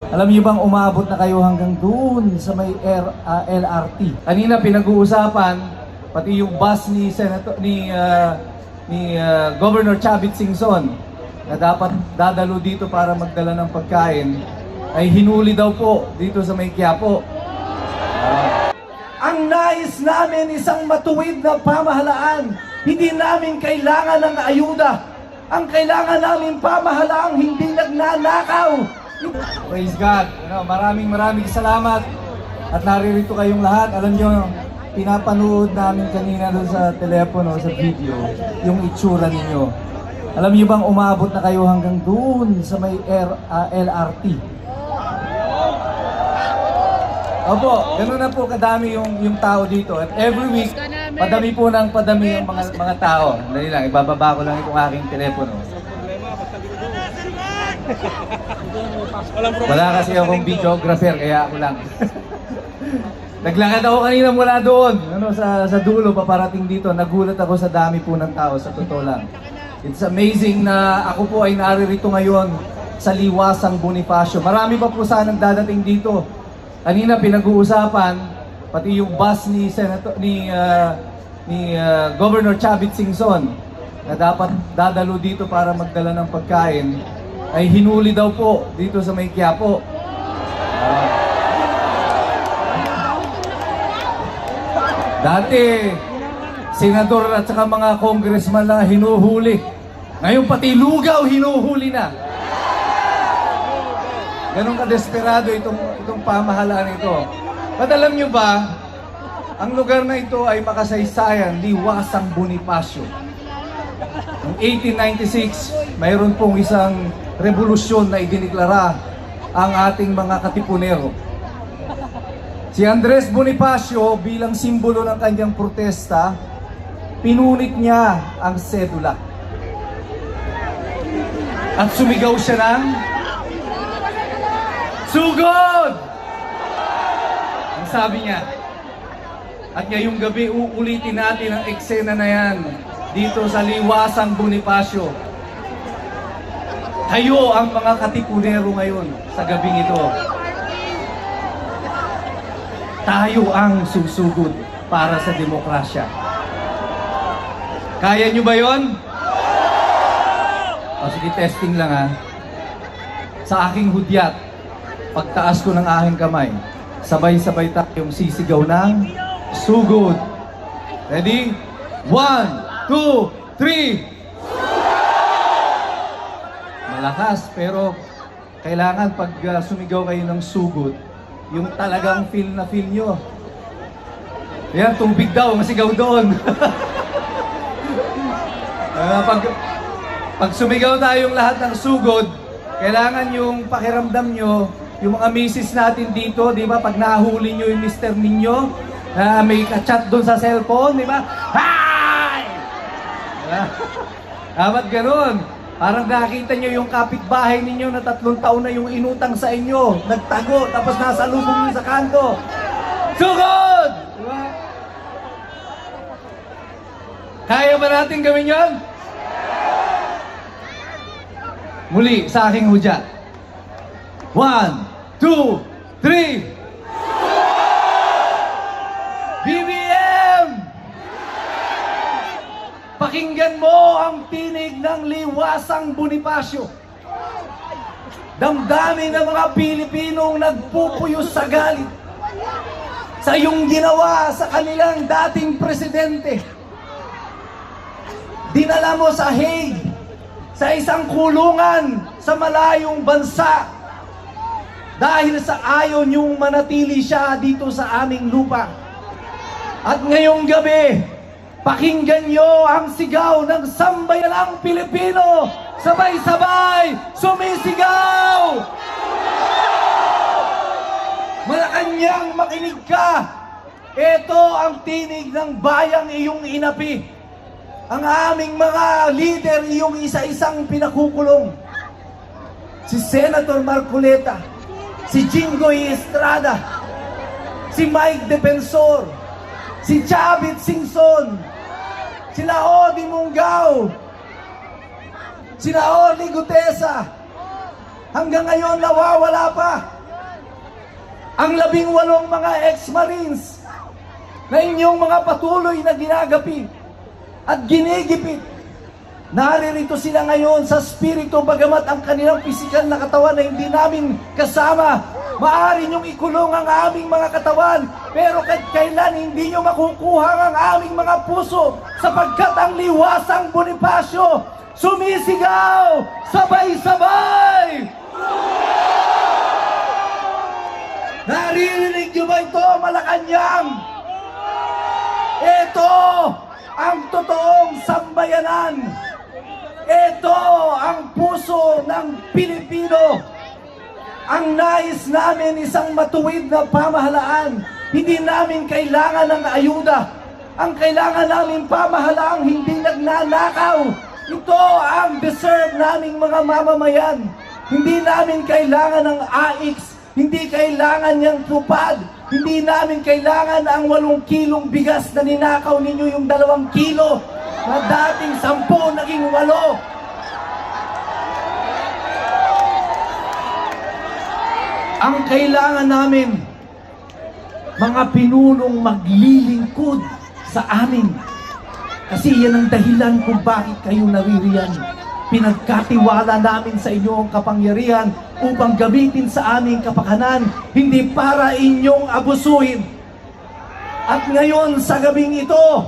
Alam niyo bang umabot na kayo hanggang doon sa may LRT? Kanina pinag-uusapan pati yung bus ni Governor Chavit Singson na dapat dadalo dito para magdala ng pagkain ay hinuli daw po dito sa may Quiapo. Ang nais namin isang matuwid na pamahalaan. Hindi namin kailangan ng ayuda. Ang kailangan namin pamahalaang hindi nagnanakaw. Praise God. Maraming salamat at naririto kayong lahat. Alam nyo, pinapanood namin kanina doon sa telepono, sa video, yung itsura ninyo. Alam niyo bang umabot na kayo hanggang doon sa may LRT? Opo, gano'n na po kadami yung tao dito. At every week, padami yung mga tao. Dali lang, ibababa ko lang itong aking telepono. Wala kasi akong videographer, kaya ako lang. Naglakad ako kanina mula doon, sa dulo, paparating dito. Nagulat ako sa dami po ng tao, sa totoo lang. It's amazing na ako po ay naririto ngayon sa Liwasang Bonifacio. Marami pa po sanang dadating dito. Kanina pinag-uusapan, pati yung bus ni Governor Chavit Singson na dapat dadalo dito para magdala ng pagkain ay hinuli daw po dito sa may Quiapo. Dati, senador at saka mga congressman lang hinuhuli. Ngayon pati lugaw hinuhuli na. Ganun ka-desperado itong pamahalaan ito. But alam nyo ba, ang lugar na ito ay makasaysayan, Liwasang Bonifacio. Noong 1896, mayroon pong isang revolusyon na idiniklara ang ating mga katipunero. Si Andres Bonifacio bilang simbolo ng kanyang protesta, pinunit niya ang sedula. At sumigaw siya ng sugod! Ang sabi niya. At ngayong gabi uulitin natin ang eksena na yan dito sa Liwasang Bonifacio. Tayo ang mga katipunero ngayon sa gabing ito. Tayo ang susugod para sa demokrasya. Kaya nyo ba yon? O sige, testing lang ha. Sa aking hudyat, pagtaas ko ng aking kamay, sabay-sabay tayong sisigaw ng sugod. Ready? 1, 2, 3. Malakas, pero kailangan pag sumigaw kayo ng sugod, yung talagang feel na feel nyo. Yan, tubig daw, masigaw doon. Pag sumigaw tayong lahat ng sugod, kailangan yung pakiramdam nyo, yung mga misis natin dito, di ba? Pag nahuli nyo yung mister ninyo, na may ka-chat doon sa cellphone, di ba? Hi! Dapat ganun. Parang nakita nyo yung kapitbahay ninyo na 3 taon na yung inutang sa inyo. Nagtago, tapos nasa lubong nyo sa kanto. Sugod! Diba? Kaya ba natin gawin yun? Muli, sa aking hudyat. 1, 2, 3. BBM! Pakinggan mo ang tinig ng Liwasang Bonifacio. Damdamin ng mga Pilipinong nagpupuyos sa galit sa iyong ginawa sa kanilang dating presidente. Dinala mo sa Hague, sa isang kulungan sa malayong bansa dahil sa ayaw niyong manatili siya dito sa aming lupa. At ngayong gabi, pakinggan niyo ang sigaw ng sambayanang Pilipino. Sabay-sabay, sumisigaw! Malacanang, makinig ka! Ito ang tinig ng bayang iyong inapi. Ang aming mga leader iyong isa-isang pinakukulong. Si Senator Marcoleta, si Jinggoy Estrada, si Mike Defensor, si Chavit Singson, sila Odi Mungao, sila Orly Gutesa. Hanggang ngayon nawawala pa. ang 18 mga ex-marines na inyong mga patuloy na ginagapi at ginigipit. Naririto sila ngayon sa spirito, bagamat ang kanilang pisikal na katawan na hindi namin kasama. Maaari niyong ikulong ang aming mga katawan, pero kahit kailan hindi niyo makukuha ang aming mga puso, sapagkat ang liwasang Bonifacio sumisigaw sabay-sabay! Naririnig niyo ba ito, Malacanang? Ito ang totoong sambayanan. Ito ang puso ng Pilipino. Ang nais namin isang matuwid na pamahalaan. Hindi namin kailangan ng ayuda. Ang kailangan namin pamahalaang hindi nagnanakaw. Ito ang deserve naming mga mamamayan. Hindi namin kailangan ng AIX. Hindi kailangan niyang tupad. Hindi namin kailangan ang 8 kilong bigas na ninakaw ninyo, yung 2 kilo na dating 10 naging 8. Ang kailangan namin, mga pinunong maglilingkod sa amin. Kasi yan ang dahilan kung bakit kayo naririyan. Pinagkatiwala namin sa inyo ang kapangyarihan upang gamitin sa aming kapakanan, hindi para inyong abusuhin. At ngayon sa gabing ito,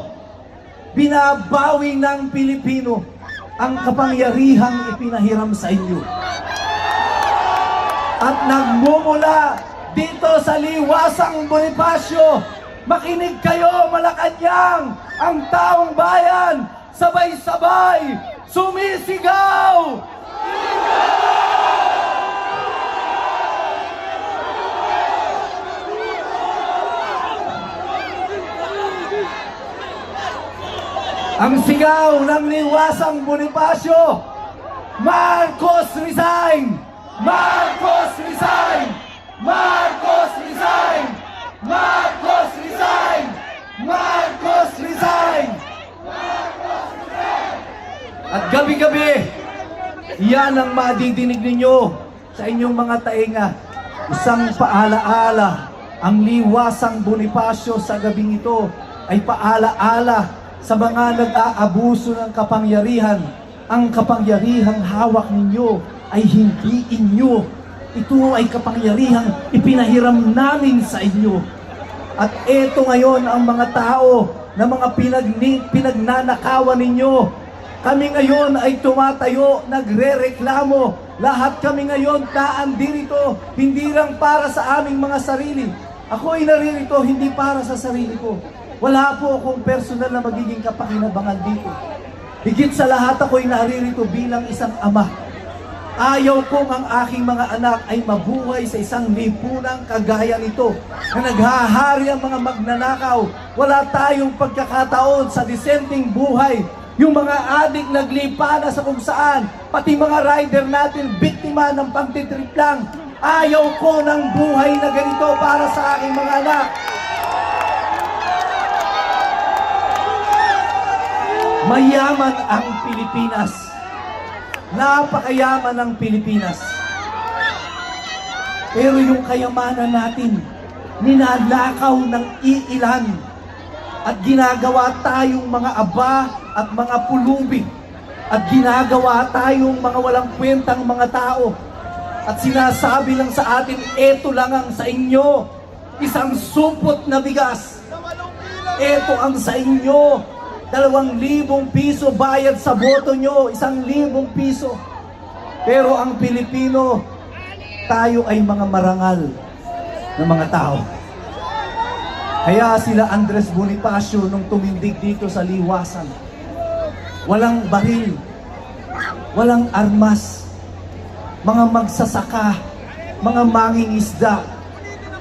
binabawi ng Pilipino ang kapangyarihang ipinahiram sa inyo. At nagmumula dito sa liwasang Bonifacio, makinig kayo, Malacanang, ang taong bayan, sabay-sabay, sumisigaw! Ang sigaw ng liwasang Bonifacio, Marcos resign! Marcos resign! Marcos resign! Marcos resign! Marcos resign! At gabi-gabi, yan ang madidinig ninyo sa inyong mga tainga. Isang paalaala, ang liwasang Bonifacio sa gabing ito ay paalaala sa mga nag-aabuso ng kapangyarihan. Ang kapangyarihang hawak ninyo ay hindi inyo. Ito ay kapangyarihang ipinahiram namin sa inyo. At eto ngayon ang mga tao na mga pinagnanakawan ninyo. Kami ngayon ay tumatayo, nagre-reklamo. Lahat kami ngayon naandirito, hindi lang para sa aming mga sarili. Ako ay naririto hindi para sa sarili ko. Wala po akong personal na magiging kapakinabangan dito. Higit sa lahat ako'y naririto bilang isang ama. Ayaw kong ang aking mga anak ay mabuhay sa isang lipunang kagaya nito na naghahari ang mga magnanakaw. Wala tayong pagkakataon sa disenteng buhay. Yung mga adik naglipa na sa kung saan, pati mga rider natin biktima ng pagtitrip lang. Ayaw ko ng buhay na ganito para sa aking mga anak. Mayaman ang Pilipinas. Napakayaman ng Pilipinas. Pero yung kayamanan natin, ninanakaw ng iilan at ginagawa tayong mga aba at mga pulubi at ginagawa tayong mga walang kwentang mga tao at sinasabi lang sa atin, eto lang ang sa inyo, isang supot na bigas. Eto ang sa inyo, 2,000 piso bayad sa boto nyo, 1,000 piso. Pero ang Pilipino, tayo ay mga marangal na mga tao. Kaya sila Andres Bonifacio nung tumindig dito sa liwasan, walang baril, walang armas, mga magsasaka, mga mangingisda,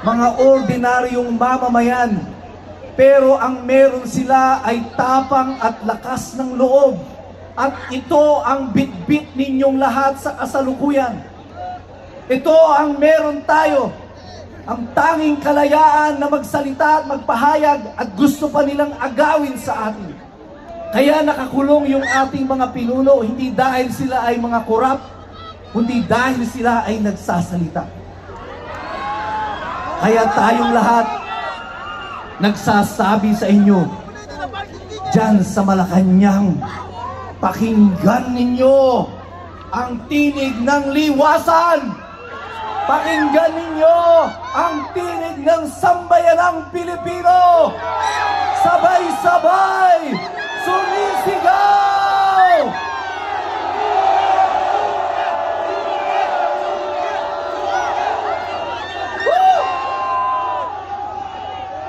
mga ordinaryong mamamayan. Pero ang meron sila ay tapang at lakas ng loob. At ito ang bitbit ninyong lahat sa kasalukuyan. Ito ang meron tayo. Ang tanging kalayaan na magsalita at magpahayag at gusto pa nilang agawin sa atin. Kaya nakakulong yung ating mga pinuno, hindi dahil sila ay mga korap, kundi dahil sila ay nagsasalita. Kaya tayong lahat nagsasabi sa inyo, dyan sa Malacanang, pakinggan ninyo ang tinig ng liwasan. Pakinggan ninyo ang tinig ng sambayanang Pilipino. Sabay-sabay